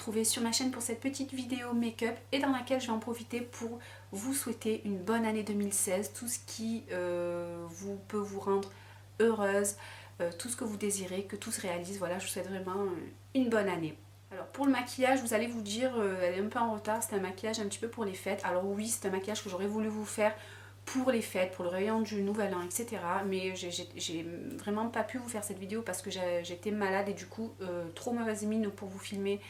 retrouver sur ma chaîne pour cette petite vidéo make-up et dans laquelle je vais en profiter pour vous souhaiter une bonne année 2016, tout ce qui peut vous rendre heureuse, tout ce que vous désirez, que tout se réalise. Voilà, je vous souhaite vraiment une bonne année. Alors pour le maquillage, vous allez vous dire, elle est un peu en retard, c'est un maquillage un petit peu pour les fêtes. Alors oui, c'est un maquillage que j'aurais voulu vous faire pour les fêtes, pour le réveillon du nouvel an, etc. Mais j'ai vraiment pas pu vous faire cette vidéo parce que j'étais malade et du coup trop mauvaise mine pour vous filmer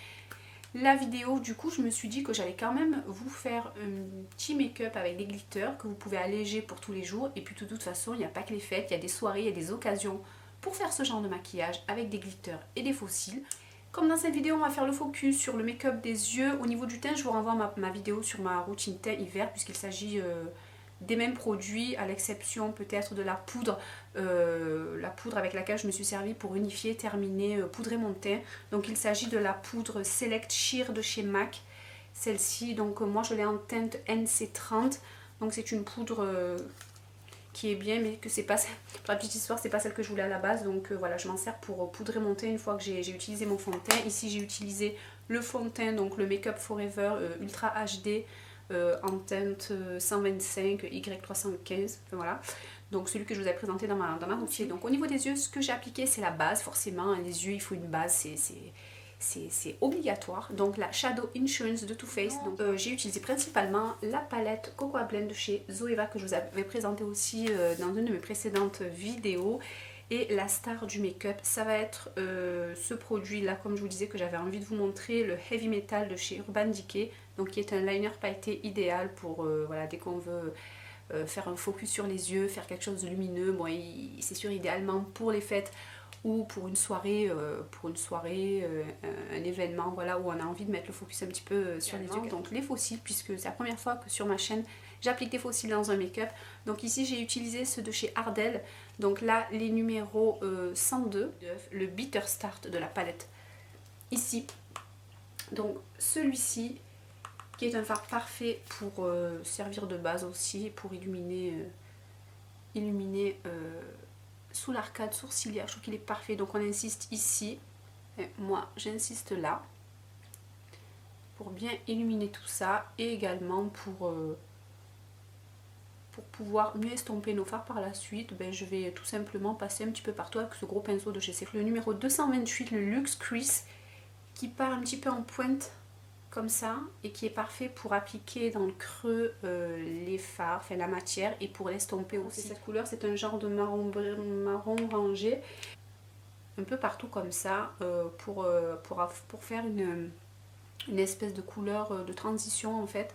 la vidéo. Du coup je me suis dit que j'allais quand même vous faire un petit make-up avec des glitters que vous pouvez alléger pour tous les jours. Et puis de toute façon il n'y a pas que les fêtes, il y a des soirées, il y a des occasions pour faire ce genre de maquillage avec des glitters et des faux cils. Comme dans cette vidéo on va faire le focus sur le make-up des yeux. Au niveau du teint je vous renvoie ma vidéo sur ma routine teint hiver puisqu'il s'agit des mêmes produits à l'exception peut-être de la poudre avec laquelle je me suis servie pour unifier, terminer, poudrer mon teint. Donc il s'agit de la poudre Select Sheer de chez MAC. Celle-ci, donc moi je l'ai en teinte NC30. Donc c'est une poudre qui est bien, mais que c'est pas, pour la petite histoire, c'est pas celle que je voulais à la base. Donc voilà, je m'en sers pour poudrer mon teint une fois que j'ai utilisé mon fond de teint. Ici j'ai utilisé le fond de teint, donc le Make Up Forever Ultra HD en teinte 125 Y315, enfin, voilà. Donc celui que je vous ai présenté dans ma routine. Donc au niveau des yeux, ce que j'ai appliqué c'est la base, forcément, les yeux il faut une base, c'est obligatoire. Donc la Shadow Insurance de Too Faced. J'ai utilisé principalement la palette Cocoa Blend de chez Zoeva que je vous avais présentée aussi dans une de mes précédentes vidéos. Et la star du make-up, ça va être ce produit là, comme je vous disais, que j'avais envie de vous montrer, le Heavy Metal de chez Urban Decay, donc qui est un liner pailleté idéal pour voilà, dès qu'on veut faire un focus sur les yeux, faire quelque chose de lumineux. Bon, c'est sûr idéalement pour les fêtes ou pour une soirée, un événement, voilà, où on a envie de mettre le focus un petit peu sur les yeux. Donc les faux cils, puisque c'est la première fois que sur ma chaîne j'applique des faux cils dans un make-up. Donc ici j'ai utilisé ceux de chez Ardell. Donc là les numéros 102, le Bitter Start de la palette. Ici, donc celui-ci qui est un fard parfait pour servir de base aussi, pour illuminer sous l'arcade sourcilière. Je trouve qu'il est parfait, donc on insiste ici, et moi j'insiste là, pour bien illuminer tout ça, et également pour pouvoir mieux estomper nos fards par la suite. Je vais tout simplement passer un petit peu partout avec ce gros pinceau de chez Sephora. Le numéro 228, le Luxe Crease, qui part un petit peu en pointe comme ça, et qui est parfait pour appliquer dans le creux les fards, enfin la matière, et pour l'estomper aussi. Cette couleur, c'est un genre de marron orangé, un peu partout comme ça, pour faire une espèce de couleur de transition en fait.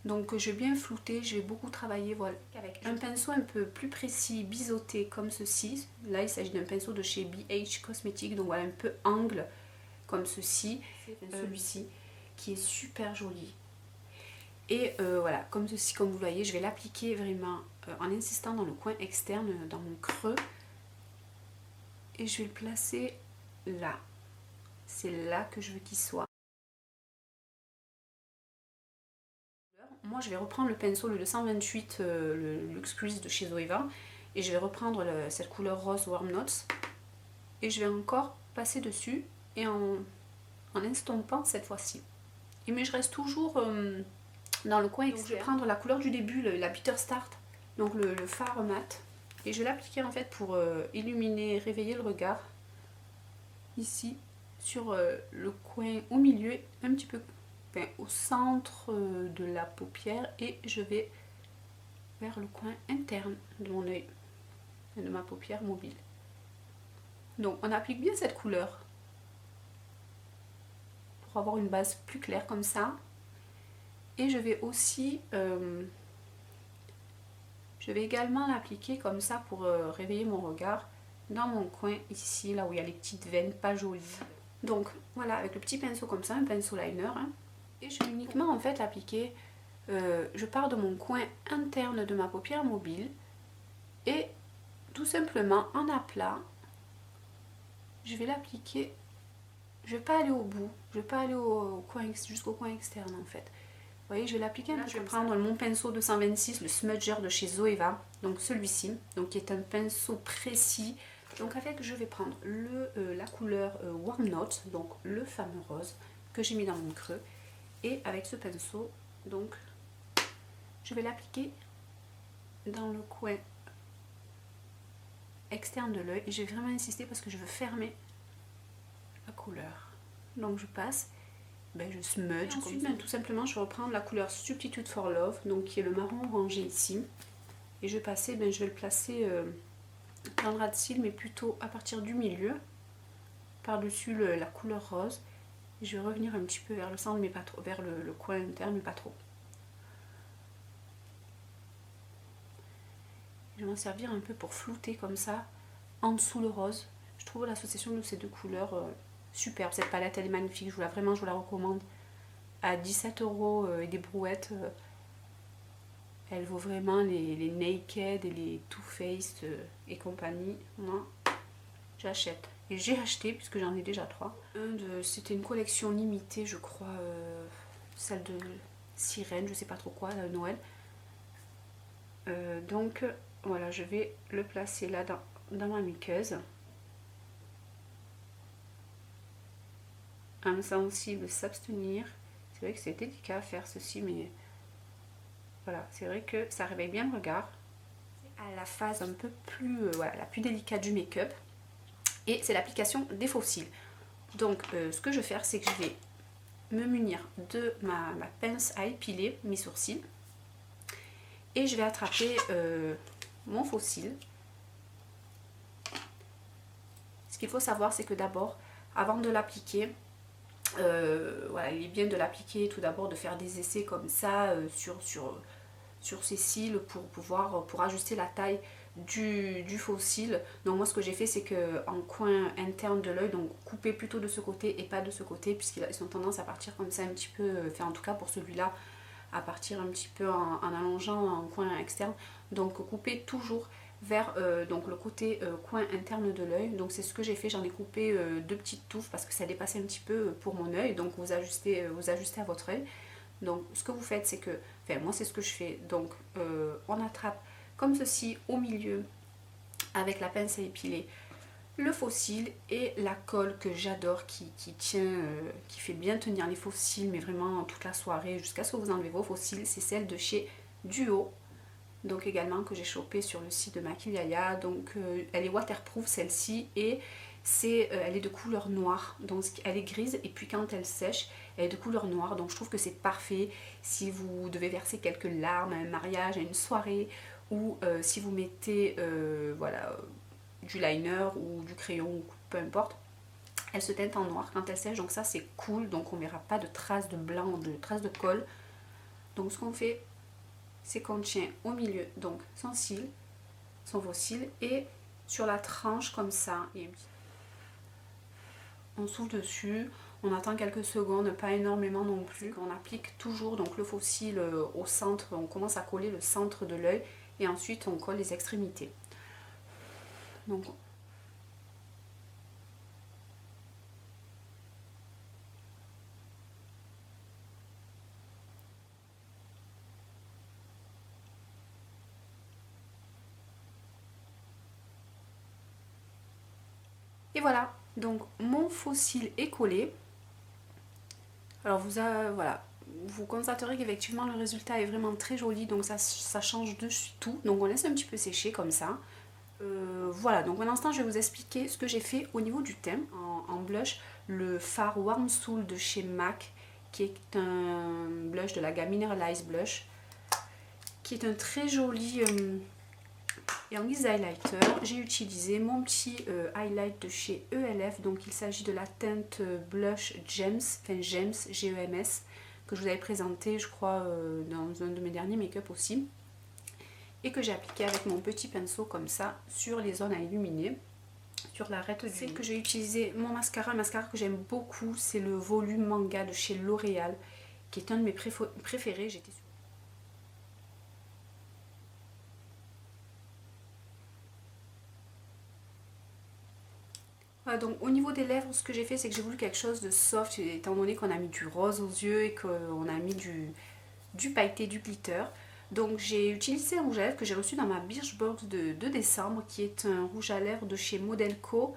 Donc je vais bien flouter, je vais beaucoup travailler, voilà, avec un pinceau un peu plus précis, biseauté comme ceci. Là il s'agit d'un pinceau de chez BH Cosmetics, donc voilà, un peu angle comme ceci, celui-ci qui est super joli. Et voilà, comme ceci, comme vous voyez, je vais l'appliquer vraiment en insistant dans le coin externe, dans mon creux, et je vais le placer là. C'est là que je veux qu'il soit. Moi je vais reprendre le pinceau, le 228, le Luxe Crease de chez Zoeva, et je vais reprendre cette couleur rose Warm Notes, et je vais encore passer dessus, et en estompant cette fois-ci. Mais je reste toujours dans le coin externe. Je vais prendre la couleur du début, la Bitter Start, donc le fard mat, et je vais l'appliquer en fait pour illuminer, réveiller le regard, ici, sur le coin au milieu, un petit peu au centre de la paupière, et je vais vers le coin interne de mon œil, de ma paupière mobile. Donc on applique bien cette couleur pour avoir une base plus claire comme ça. Et je vais aussi également l'appliquer comme ça pour réveiller mon regard dans mon coin ici, là où il y a les petites veines pas jolies. Donc voilà, avec le petit pinceau comme ça, un pinceau liner, hein, et je vais uniquement en fait l'appliquer, je pars de mon coin interne de ma paupière mobile, et tout simplement en aplat, je vais l'appliquer. Je vais pas aller au bout, je vais pas aller jusqu'au coin externe en fait. Vous voyez, je vais l'appliquer un peu. Je vais prendre mon pinceau 226, le Smudger de chez Zoeva, donc celui-ci, donc qui est un pinceau précis. Donc avec, je vais prendre la couleur Warm Notes, donc le fameux rose, que j'ai mis dans mon creux. Et avec ce pinceau, donc, je vais l'appliquer dans le coin externe de l'œil. Et je vais vraiment insister parce que je veux fermer la couleur. Donc je passe, je smudge. Ensuite, tout simplement, je vais reprendre la couleur Substitute for Love, donc qui est le marron orangé ici. Et je vais passer, je vais le placer dans le ras de cils, mais plutôt à partir du milieu, par-dessus la couleur rose. Et je vais revenir un petit peu vers le centre, mais pas trop, vers le coin interne, mais pas trop. Je vais m'en servir un peu pour flouter comme ça, en dessous le rose. Je trouve l'association de ces deux couleurs superbe. Cette palette, elle est magnifique, je vous la recommande. À 17 € et des brouettes, elle vaut vraiment les Naked et les Too Faced et compagnie. Moi, j'achète. Et j'ai acheté, puisque j'en ai déjà 3. C'était une collection limitée, je crois, celle de Sirène, je sais pas trop quoi, là, Noël. Donc, voilà, je vais le placer là dans ma muqueuse. Âme sensible, s'abstenir. C'est vrai que c'est délicat à faire ceci, mais voilà, c'est vrai que ça réveille bien le regard. À la phase un peu plus, voilà, la plus délicate du make-up. Et c'est l'application des faux cils. Donc, ce que je vais faire, c'est que je vais me munir de ma pince à épiler mes sourcils. Et je vais attraper mon faux cil. Ce qu'il faut savoir, c'est que d'abord, avant de l'appliquer, voilà, il est bien de l'appliquer tout d'abord, de faire des essais comme ça sur ses cils pour ajuster la taille du faux cil. Donc moi ce que j'ai fait, c'est que en coin interne de l'œil, donc couper plutôt de ce côté et pas de ce côté, puisqu'ils ont tendance à partir comme ça un petit peu, enfin en tout cas pour celui-là, à partir un petit peu en allongeant en coin externe. Donc couper toujours vers donc le côté coin interne de l'œil. Donc c'est ce que j'ai fait, j'en ai coupé deux petites touffes parce que ça dépassait un petit peu pour mon œil. Donc vous ajustez à votre œil. Donc ce que vous faites, c'est que, enfin moi c'est ce que je fais, donc on attrape comme ceci au milieu avec la pince à épiler le faux cil et la colle que j'adore qui tient, qui fait bien tenir les faux cils, mais vraiment toute la soirée jusqu'à ce que vous enlevez vos faux cils. C'est celle de chez Duo, donc également que j'ai chopé sur le site de Maquillaya. Donc elle est waterproof celle-ci, et elle est de couleur noire, donc elle est grise, et puis quand elle sèche elle est de couleur noire. Donc je trouve que c'est parfait si vous devez verser quelques larmes à un mariage, à une soirée, ou si vous mettez voilà, du liner ou du crayon, ou peu importe. Elle se teinte en noir quand elle sèche, donc ça c'est cool, donc on ne verra pas de traces de blanc, de traces de colle. Donc ce qu'on fait, c'est qu'on tient au milieu donc son cil, son faux cil, et sur la tranche comme ça, on souffle dessus, on attend quelques secondes, pas énormément non plus. On applique toujours donc le faux cil au centre, on commence à coller le centre de l'œil et ensuite on colle les extrémités. Donc et voilà, donc mon faux cil est collé. Alors voilà, vous constaterez qu'effectivement le résultat est vraiment très joli, donc ça change de tout. Donc on laisse un petit peu sécher comme ça. Voilà, donc maintenant je vais vous expliquer ce que j'ai fait au niveau du teint. En blush, le fard Warm Soul de chez MAC, qui est un blush de la gamme Mineralize Blush, qui est un très joli... et en guise d'highlighter, j'ai utilisé mon petit highlight de chez ELF. Donc il s'agit de la teinte blush Gems, enfin Gems, G-E-M-S, que je vous avais présenté, je crois, dans un de mes derniers make-up aussi. Et que j'ai appliqué avec mon petit pinceau comme ça sur les zones à illuminer, sur l'arête du nez. Que j'ai utilisé mon mascara, un mascara que j'aime beaucoup, c'est le Volume Manga de chez L'Oréal, qui est un de mes préférés. J'étais sûre. Voilà, donc au niveau des lèvres, ce que j'ai fait, c'est que j'ai voulu quelque chose de soft, étant donné qu'on a mis du rose aux yeux et qu'on a mis du pailleté, du glitter. Donc j'ai utilisé un rouge à lèvres que j'ai reçu dans ma Birchbox de décembre, qui est un rouge à lèvres de chez Modelco,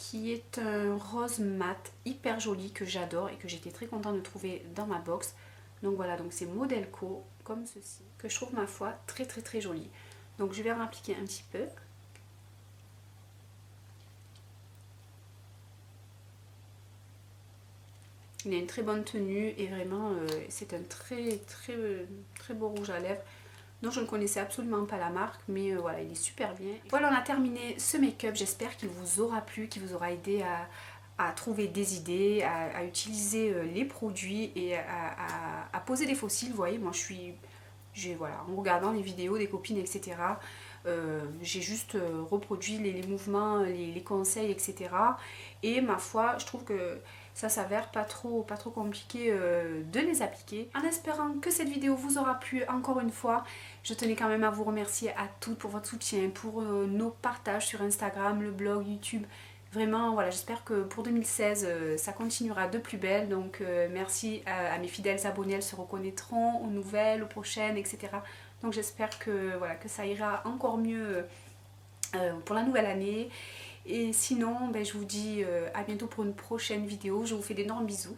qui est un rose mat hyper joli que j'adore et que j'étais très contente de trouver dans ma box. Donc voilà, donc c'est Modelco comme ceci, que je trouve ma foi très très très joli. Donc je vais en appliquer un petit peu. Il a une très bonne tenue et vraiment c'est un très beau rouge à lèvres. Donc je ne connaissais absolument pas la marque, mais voilà, il est super bien. Voilà, on a terminé ce make-up. J'espère qu'il vous aura plu, qu'il vous aura aidé à trouver des idées, à utiliser les produits et à poser des faux cils. Vous voyez, moi voilà, en regardant les vidéos des copines, etc. J'ai juste reproduit les mouvements, les conseils, etc. Et ma foi, je trouve que ça s'avère pas trop compliqué de les appliquer. En espérant que cette vidéo vous aura plu encore une fois, je tenais quand même à vous remercier à toutes pour votre soutien, pour nos partages sur Instagram, le blog, YouTube. Vraiment, voilà, j'espère que pour 2016, ça continuera de plus belle. Donc merci à mes fidèles abonnés, elles se reconnaîtront aux nouvelles, aux prochaines, etc. Donc j'espère que, voilà, que ça ira encore mieux pour la nouvelle année. Et sinon, ben, je vous dis à bientôt pour une prochaine vidéo. Je vous fais d'énormes bisous